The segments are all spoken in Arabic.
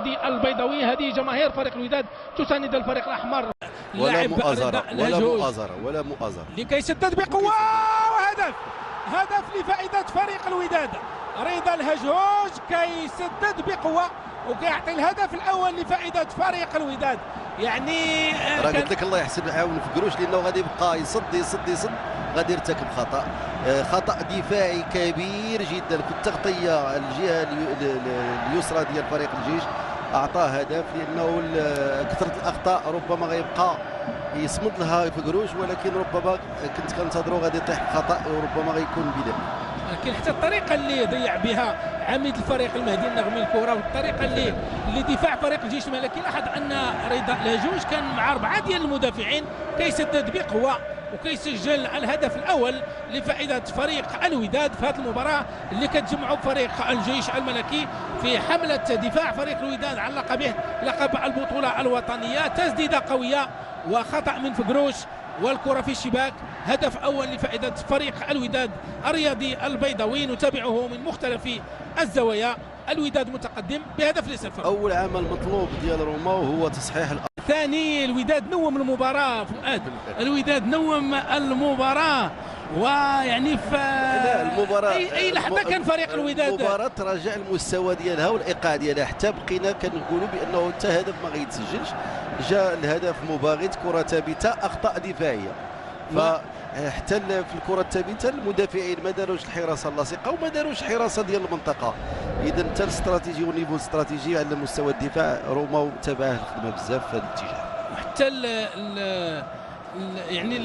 الأيادي البيضاوي. هذه جماهير فريق الوداد تساند الفريق الأحمر. ولا مؤازرة ولا مؤازرة ولا مؤازرة لكي يسدد بقوة، وهدف لفائدة فريق الوداد. رضا الهجوج كيسدد بقوة وكيعطي الهدف الأول لفائدة فريق الوداد. يعني راه قلت لك الله يحسن عاون في قروش، لأنه غادي يبقى يصد غادي يرتكب خطأ دفاعي كبير جدا في التغطية الجهة اليسرى ديال فريق الجيش. أعطاه هدف لأنه كثرة الأخطاء ربما غيبقى يصمد لها في قروش، ولكن ربما كنت كنتظروا غادي يطيح خطأ وربما غيكون بداية. لكن حتى الطريقه اللي ضيع بها عميد الفريق المهدي النغمي الكره، والطريقه اللي دفاع فريق الجيش الملكي، لاحظ ان رضا الهجوج كان مع 4 ديال المدافعين كيسدد بقوه وكيسجل الهدف الاول لفائده فريق الوداد في هذه المباراه اللي كتجمعوا فريق الجيش الملكي في حمله دفاع فريق الوداد علق به لقب البطوله الوطنيه. تسديده قويه وخطا من فقروش والكرة في الشباك. هدف أول لفائدة فريق الوداد الرياضي البيضاوي. نتابعه من مختلف الزوايا. الوداد متقدم بهدف ل0. أول عمل مطلوب ديال روما وهو تصحيح ثاني الوداد نوم المباراة. فؤاد، الوداد نوم المباراة، ويعني في المباراة أي لحظة كان فريق الوداد المباراة تراجع المستوى ديالها والإيقاع ديالها، حتى بقينا كنقولوا بأنه حتى هدف ما غيتسجلش. جاء الهدف مباغت، كرة ثابتة، أخطاء دفاعية. فحتى في الكرة الثابتة المدافعين ما داروش الحراسة اللاصقة وما داروش حراسة ديال المنطقة. إذا حتى الاستراتيجي والنيفو الاستراتيجي على مستوى الدفاع روما تبعه الخدمة بزاف في هذا الاتجاه. حتى يعني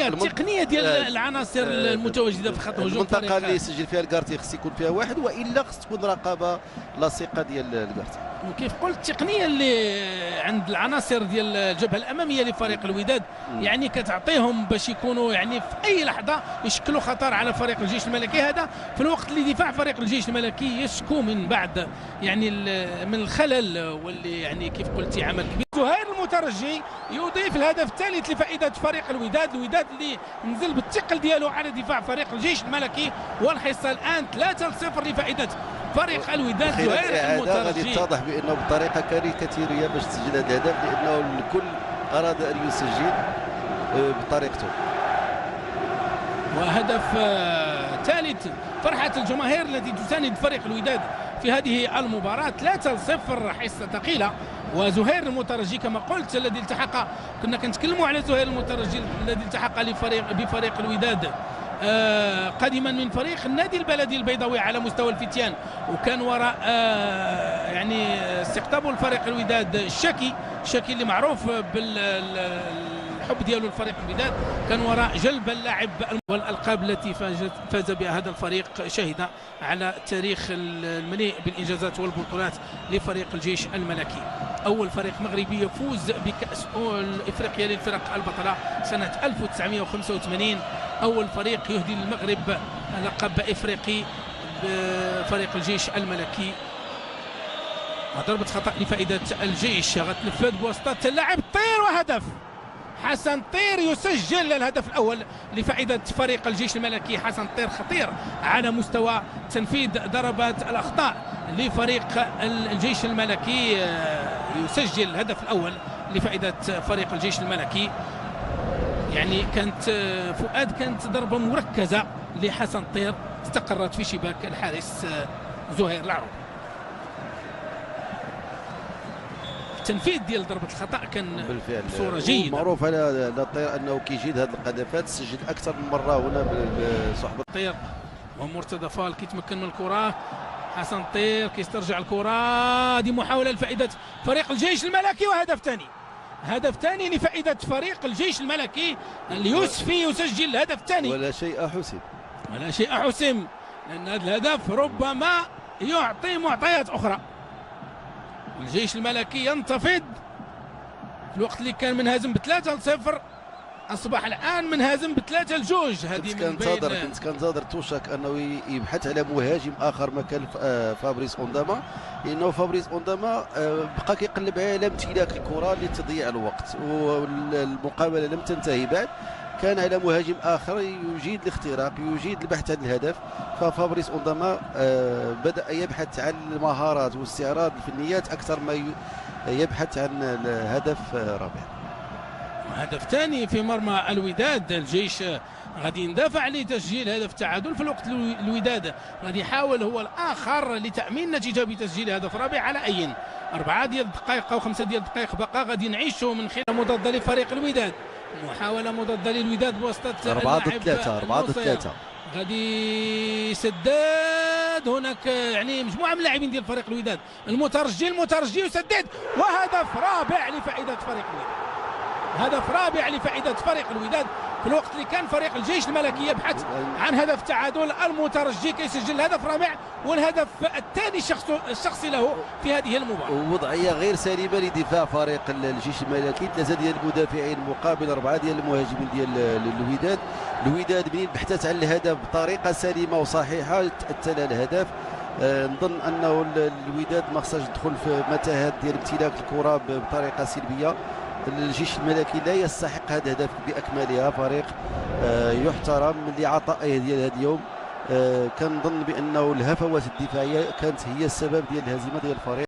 التقنيه ديال العناصر المتواجده في خط الهجوم. المنطقه اللي يسجل فيها الكارتي خص يكون فيها واحد، والا خص تكون رقابه لاصقه ديال الكارتي. وكيف قلت التقنيه اللي عند العناصر ديال الجبهه الاماميه لفريق الوداد يعني كتعطيهم باش يكونوا يعني في اي لحظه يشكلوا خطر على فريق الجيش الملكي. هذا في الوقت اللي دفاع فريق الجيش الملكي يشكو من بعد يعني من الخلل، واللي يعني كيف قلتي عمل كبير. زهير المترجي يضيف الهدف الثالث لفائده فريق الوداد. الوداد اللي نزل بالثقل ديالو على دفاع فريق الجيش الملكي، والحصه الان 3-0 لفائده فريق الوداد. زهير المترجي غادي يتضح بانه بطريقه كاريكاتيريه باش تسجل هذا الهدف، لانه الكل اراد ان يسجل بطريقته. وهدف ثالث فرحه الجماهير التي تساند فريق الوداد في هذه المباراه. 3-0 حصه ثقيله. وزهير المترجي كما قلت الذي التحق، كنا كنتكلموا على زهير المترجي الذي التحق بفريق الوداد قادما من فريق النادي البلدي البيضاوي على مستوى الفتيان، وكان وراء يعني استقطابه الفريق الوداد الشاكي اللي معروف بالحب ديالو لفريق الوداد، كان وراء جلب اللاعب والالقاب التي فاز بها هذا الفريق. شهد على تاريخ المليء بالانجازات والبطولات لفريق الجيش الملكي. اول فريق مغربي يفوز بكاس افريقيا للفرق البطله سنه 1985. اول فريق يهدي للمغرب لقب افريقي بفريق الجيش الملكي. ضربة خطأ لفائدة الجيش غتنفذ بواسطة اللاعب طير، وهدف حسن طير يسجل الهدف الأول لفائدة فريق الجيش الملكي. حسن طير خطير على مستوى تنفيذ ضربات الأخطاء لفريق الجيش الملكي. يسجل الهدف الأول لفائدة فريق الجيش الملكي. يعني كانت ضربة مركزة لحسن طير استقرت في شباك الحارس زهير العروبي. التنفيذ ديال ضربة الخطأ كان بالفعل بصورة جيدة. معروف على طير انه كيجيد هذه القذافات، سجل اكثر من مرة هنا بصحبة طير. ومرتضى فال كيتمكن من الكرة. حسن طير كيسترجع الكرة. هذه محاولة لفائدة فريق الجيش الملكي، وهدف ثاني. هدف ثاني لفائدة فريق الجيش الملكي. اليوسفي يسجل الهدف الثاني. ولا شيء حسم، لأن هذا الهدف ربما يعطي معطيات أخرى. الجيش الملكي ينتفض في الوقت اللي كان منهزم ب3-0، أصبح الآن منهزم ب3-2. هذه كنت كنتظر توشك أنه يبحث على مهاجم آخر مكان فابريس أونداما، لأنه فابريس أونداما بقى كيقلب على امتلاك الكرة لتضييع الوقت، والمقابلة لم تنتهي بعد. كان على مهاجم اخر يجيد الاختراق، يجيد البحث عن الهدف. ففابريس اونضاما بدا يبحث عن المهارات واستعراض الفنيات اكثر ما يبحث عن الهدف رابع. هدف ثاني في مرمى الوداد. الجيش غادي يندفع لتسجيل هدف التعادل، في الوقت الوداد غادي يحاول هو الاخر لتامين نتيجه بتسجيل هدف رابع. على اي 4 ديال الدقائق او 5 ديال الدقائق بقى غادي نعيشوا من خلال مضاده لفريق الوداد، محاوله مضاده للوداد بواسطه 4-3 غادي يسدد هناك يعني مجموعه من اللاعبين ديال فريق الوداد. المترجي يسدد، وهدف رابع لفائده فريق الوداد. هدف رابع لفائده فريق الوداد في الوقت اللي كان فريق الجيش الملكي يبحث عن هدف تعادل. المترجي كيسجل هدف رابع والهدف الثاني الشخصي له في هذه المباراه. ووضعيه غير سليمه لدفاع فريق الجيش الملكي، 3 ديال المدافعين مقابل 4 ديال المهاجمين ديال الوداد. الوداد منين بحثت عن الهدف بطريقه سليمه وصحيحه تأتى الهدف. نظن انه الوداد ما خصهاش تدخل في متاهات ديال امتلاك الكره بطريقه سلبيه. الجيش الملكي لا يستحق هذا الهدف باكملها، فريق يحترم لعطائه ديال هذا اليوم. كنظن بانه الهفوات الدفاعيه كانت هي السبب ديال الهزيمه ديال الفريق.